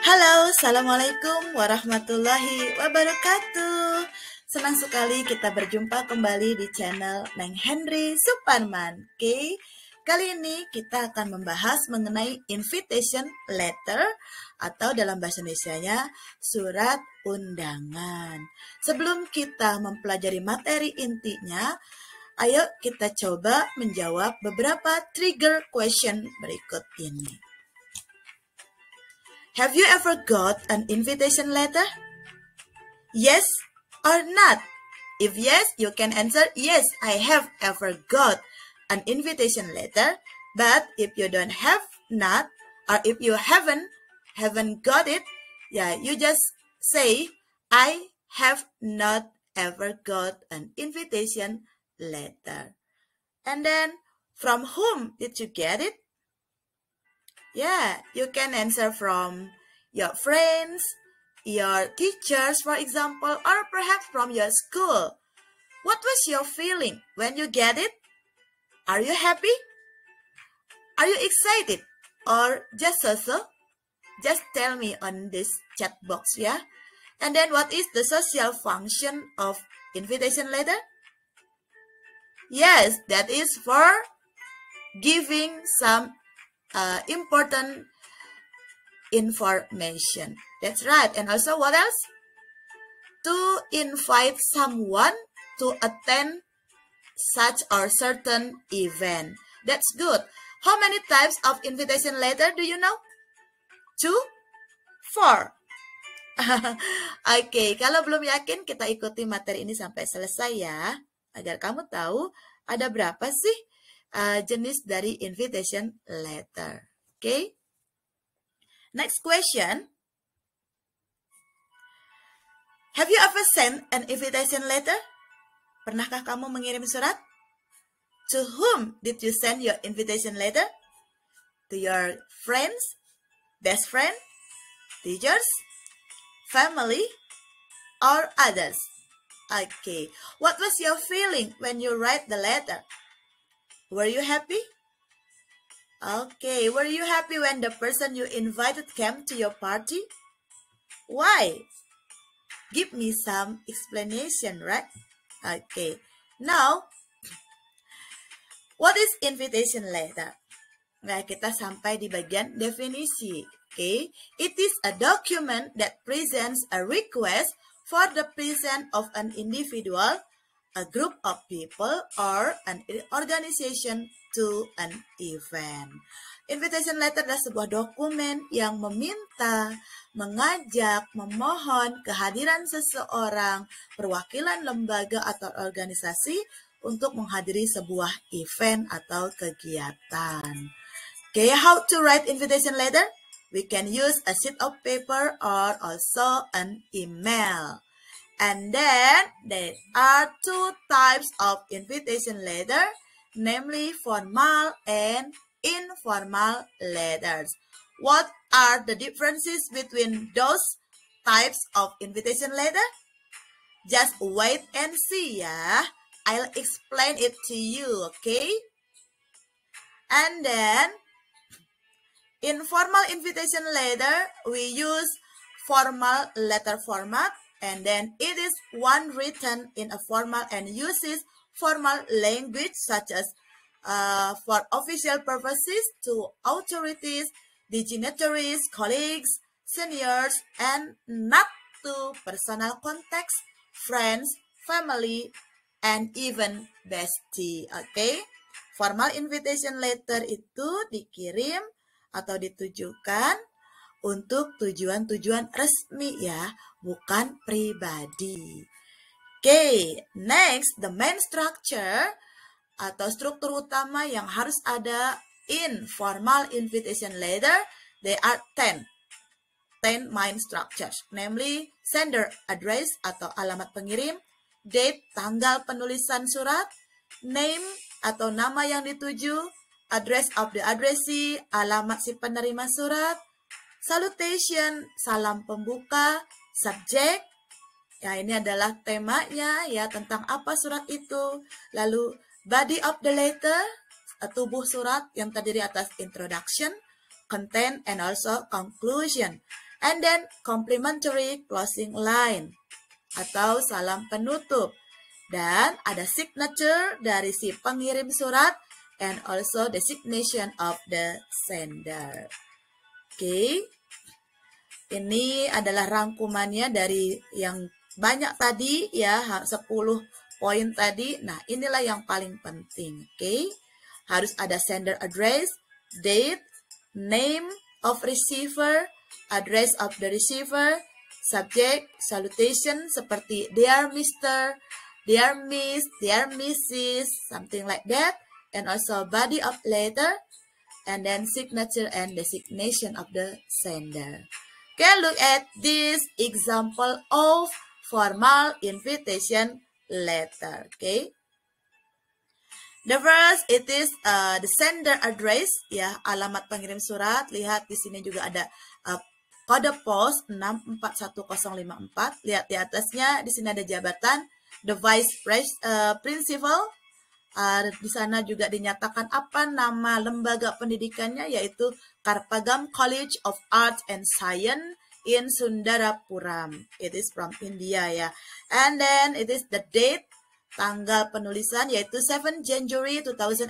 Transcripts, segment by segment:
Halo, Assalamualaikum warahmatullahi wabarakatuh. Senang sekali kita berjumpa kembali di channel Neng Henry Suparman. Oke, kali ini kita akan membahas mengenai invitation letter atau dalam bahasa Indonesianya surat undangan. Sebelum kita mempelajari materi intinya, ayo kita coba menjawab beberapa trigger question berikut ini. Have you ever got an invitation letter? Yes or not? If yes, you can answer yes, I have ever got an invitation letter. But if you don't have not, or if you haven't got it, you just say I have not ever got an invitation letter. And then from whom did you get it? Yeah, you can answer from your friends, your teachers, for example, or perhaps from your school. What was your feeling when you get it? Are you happy? Are you excited? Or just so-so? Just tell me on this chat box, yeah? And then what is the social function of invitation letter? Yes, that is for giving some important information. That's right. And also what else? To invite someone to attend such or certain event. That's good. How many types of invitation letter do you know? 2? 4? Oke, kalau belum yakin kita ikuti materi ini sampai selesai ya. Agar kamu tahu ada berapa sih jenis dari invitation letter. Okay. Next question. Have you ever sent an invitation letter? Pernahkah kamu mengirim surat? To whom did you send your invitation letter? To your friends, best friend, teachers, family, or others? Okay. What was your feeling when you write the letter? Were you happy? Okay, were you happy when the person you invited came to your party? Why? Give me some explanation, right? Okay, now, what is invitation letter? Nah, kita sampai di bagian definisi. Okay, it is a document that presents a request for the presence of an individual, a group of people, or an organization to an event. Invitation letter adalah sebuah dokumen yang meminta, mengajak, memohon kehadiran seseorang, perwakilan lembaga atau organisasi untuk menghadiri sebuah event atau kegiatan. Okay, how to write invitation letter? We can use a sheet of paper or also an email. And then there are 2 types of invitation letter, namely formal and informal letters. What are the differences between those types of invitation letter? Just wait and see, ya. I'll explain it to you, okay? And then, informal invitation letter, we use formal letter format. And then it is one written in a formal and uses formal language such as for official purposes to authorities, dignitaries, colleagues, seniors, and not to personal context, friends, family, and even bestie. Okay? Formal invitation letter itu dikirim atau ditujukan untuk tujuan-tujuan resmi ya, bukan pribadi. Okay, next, the main structure atau struktur utama yang harus ada in formal invitation letter, there are 10 main structures, namely sender address atau alamat pengirim, date, tanggal penulisan surat, name atau nama yang dituju, address of the addressee, alamat si penerima surat, salutation, salam pembuka, subject, ya ini adalah temanya ya tentang apa surat itu. Lalu body of the letter, tubuh surat yang terdiri atas introduction, content, and also conclusion. And then complimentary closing line atau salam penutup. Dan ada signature dari si pengirim surat and also the designation of the sender. Oke. Ini adalah rangkumannya dari yang banyak tadi ya, 10 poin tadi. Nah, inilah yang paling penting, oke? Harus ada sender address, date, name of receiver, address of the receiver, subject, salutation seperti dear Mr., dear Miss, dear Mrs., something like that, and also body of letter, and then signature and designation of the sender. Okay, look at this example of formal invitation letter. Okay, the first it is the sender address ya, alamat pengirim surat. Lihat di sini juga ada kode pos 641054. Lihat di atasnya, di sini ada jabatan the vice principal. Di sana juga dinyatakan apa nama lembaga pendidikannya, yaitu Karpagam College of Arts and Science in Sundarapuram. It is from India ya. And then it is the date, tanggal penulisan, yaitu 7 January 2022.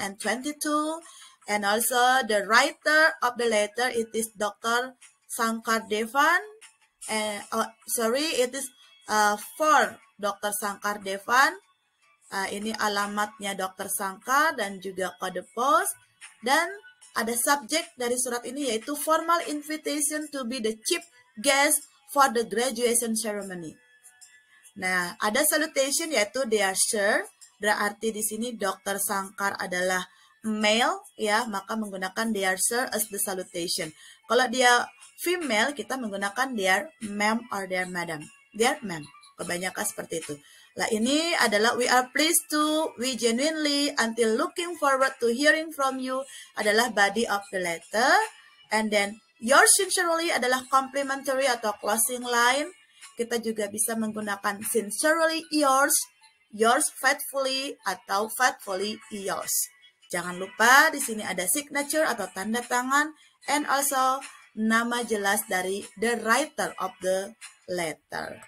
And also the writer of the letter, it is Dr. Sankar Devan. It is for Dr. Sankar Devan. Ini alamatnya Dr. Sankar dan juga kode pos. Dan ada subjek dari surat ini yaitu formal invitation to be the chief guest for the graduation ceremony. Nah, ada salutation yaitu dear sir. Berarti di sini Dr. Sankar adalah male ya, maka menggunakan dear sir as the salutation. Kalau dia female, kita menggunakan dear ma'am or dear madam. Dear ma'am, kebanyakan seperti itu. Lah ini adalah we are pleased to, we genuinely, until looking forward to hearing from you adalah body of the letter. And then yours sincerely adalah complimentary atau closing line. Kita juga bisa menggunakan sincerely yours, yours faithfully atau faithfully yours. Jangan lupa di sini ada signature atau tanda tangan and also nama jelas dari the writer of the letter.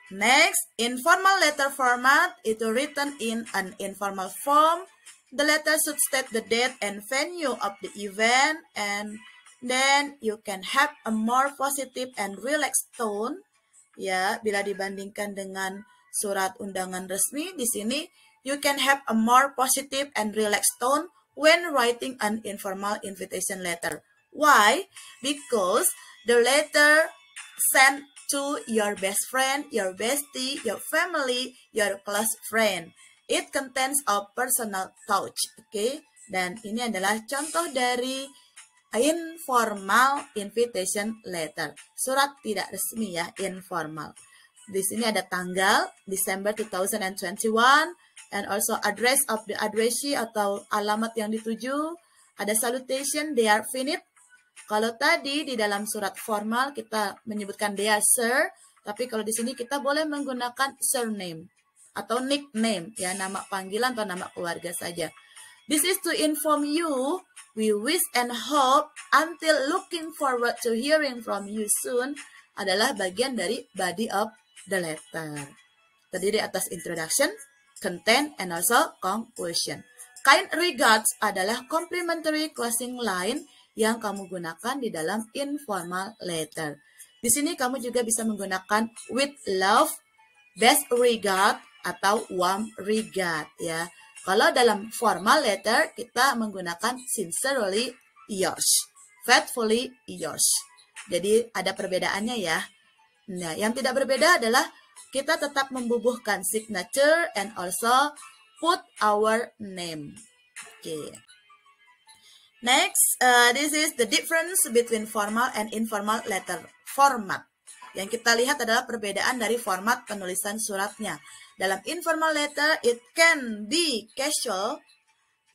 Next, informal letter format, itu written in an informal form. The letter should state the date and venue of the event, and then you can have a more positive and relaxed tone. Ya, bila dibandingkan dengan surat undangan resmi, di sini you can have a more positive and relaxed tone when writing an informal invitation letter. Why? Because the letter sent to your best friend, your bestie, your family, your close friend. It contains a personal touch. Okay? Dan ini adalah contoh dari informal invitation letter. Surat tidak resmi ya, informal. Di sini ada tanggal December 2021 and also address of the addressee atau alamat yang dituju. Ada salutation, they are finished. Kalau tadi di dalam surat formal kita menyebutkan dear sir, tapi kalau di sini kita boleh menggunakan surname atau nickname, ya nama panggilan atau nama keluarga saja. This is to inform you, we wish and hope, until looking forward to hearing from you soon adalah bagian dari body of the letter. Terdiri atas introduction, content, and also conclusion. Kind regards adalah complimentary closing line yang kamu gunakan di dalam informal letter. Di sini kamu juga bisa menggunakan with love, best regard, atau warm regard ya. Kalau dalam formal letter kita menggunakan sincerely yours, faithfully yours. Jadi ada perbedaannya ya. Nah, yang tidak berbeda adalah kita tetap membubuhkan signature and also put our name. Okay. Next, this is the difference between formal and informal letter format. Yang kita lihat adalah perbedaan dari format penulisan suratnya. Dalam informal letter, it can be casual,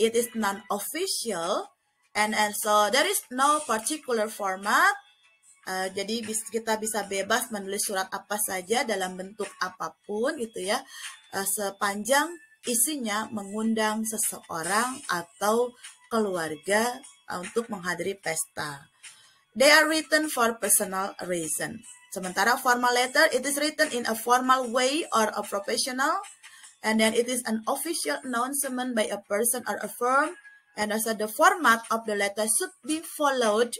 it is non-official, and also there is no particular format. Jadi kita bisa bebas menulis surat apa saja dalam bentuk apapun gitu ya, sepanjang isinya mengundang seseorang atau keluarga untuk menghadiri pesta. They are written for personal reason. Sementara formal letter, it is written in a formal way or a professional, and then it is an official announcement by a person or a firm, and also the format of the letter should be followed,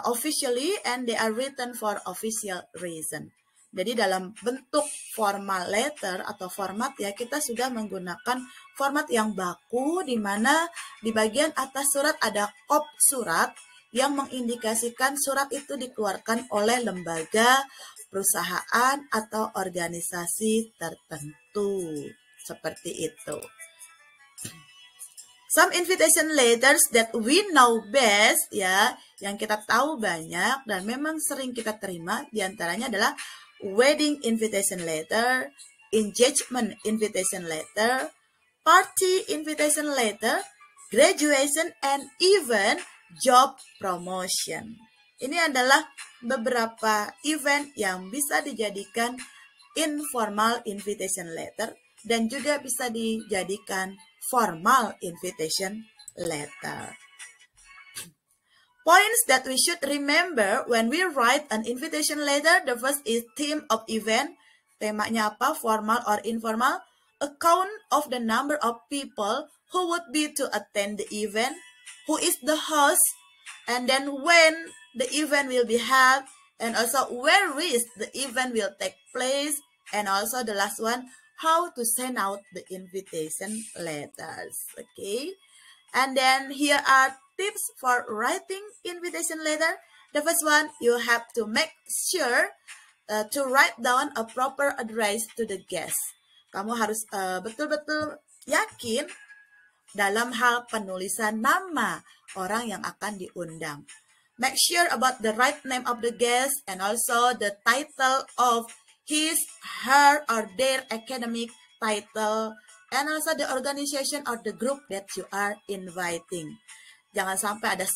officially, and they are written for official reason. Jadi dalam bentuk formal letter atau format ya, kita sudah menggunakan format yang baku, di mana di bagian atas surat ada kop surat yang mengindikasikan surat itu dikeluarkan oleh lembaga, perusahaan, atau organisasi tertentu. Seperti itu. Some invitation letters that we know best, ya, yang kita tahu banyak dan memang sering kita terima, diantaranya adalah wedding invitation letter, engagement invitation letter, party invitation letter, graduation, and even job promotion. Ini adalah beberapa event yang bisa dijadikan informal invitation letter dan juga bisa dijadikan formal invitation letter. Points that we should remember when we write an invitation letter. The first is theme of event. Temanya apa? Formal or informal. Account of the number of people who would be to attend the event. Who is the host? And then when the event will be held. And also where is the event will take place. And also the last one, how to send out the invitation letters. Okay. And then here are tips for writing invitation letter. The first one, you have to make sure to write down a proper address to the guest. Kamu harus betul-betul yakin dalam hal penulisan nama orang yang akan diundang. Make sure about the right name of the guest and also the title of his, her, or their academic title, and also the organization or the group that you are inviting. Jangan sampai ada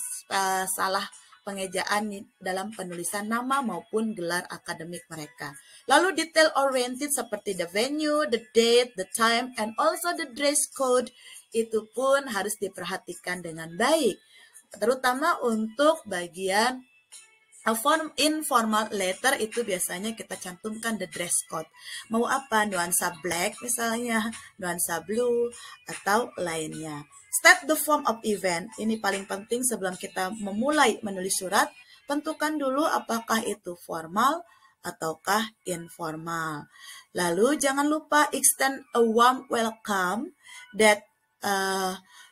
salah pengejaan dalam penulisan nama maupun gelar akademik mereka. Lalu detail oriented seperti the venue, the date, the time, and also the dress code, itu pun harus diperhatikan dengan baik. Terutama untuk bagian informal letter itu biasanya kita cantumkan the dress code. Mau apa? Nuansa black misalnya, nuansa blue, atau lainnya. State the form of event. Ini paling penting sebelum kita memulai menulis surat. Tentukan dulu apakah itu formal ataukah informal. Lalu jangan lupa extend a warm welcome that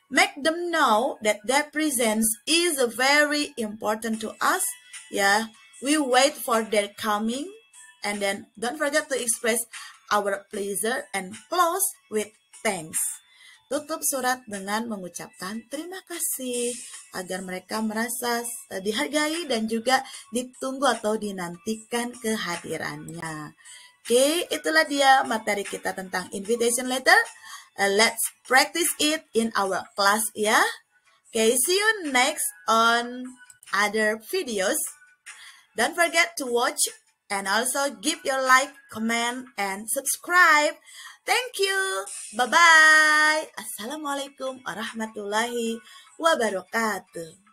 make them know that their presence is very important to us. Yeah, we wait for their coming, and then don't forget to express our pleasure and close with thanks. Tutup surat dengan mengucapkan terima kasih agar mereka merasa dihargai dan juga ditunggu atau dinantikan kehadirannya. Oke, itulah dia materi kita tentang invitation letter. Let's practice it in our class ya. Okay, see you next on other videos. Don't forget to watch and also give your like, comment, and subscribe. Thank you. Bye-bye. Assalamualaikum warahmatullahi wabarakatuh.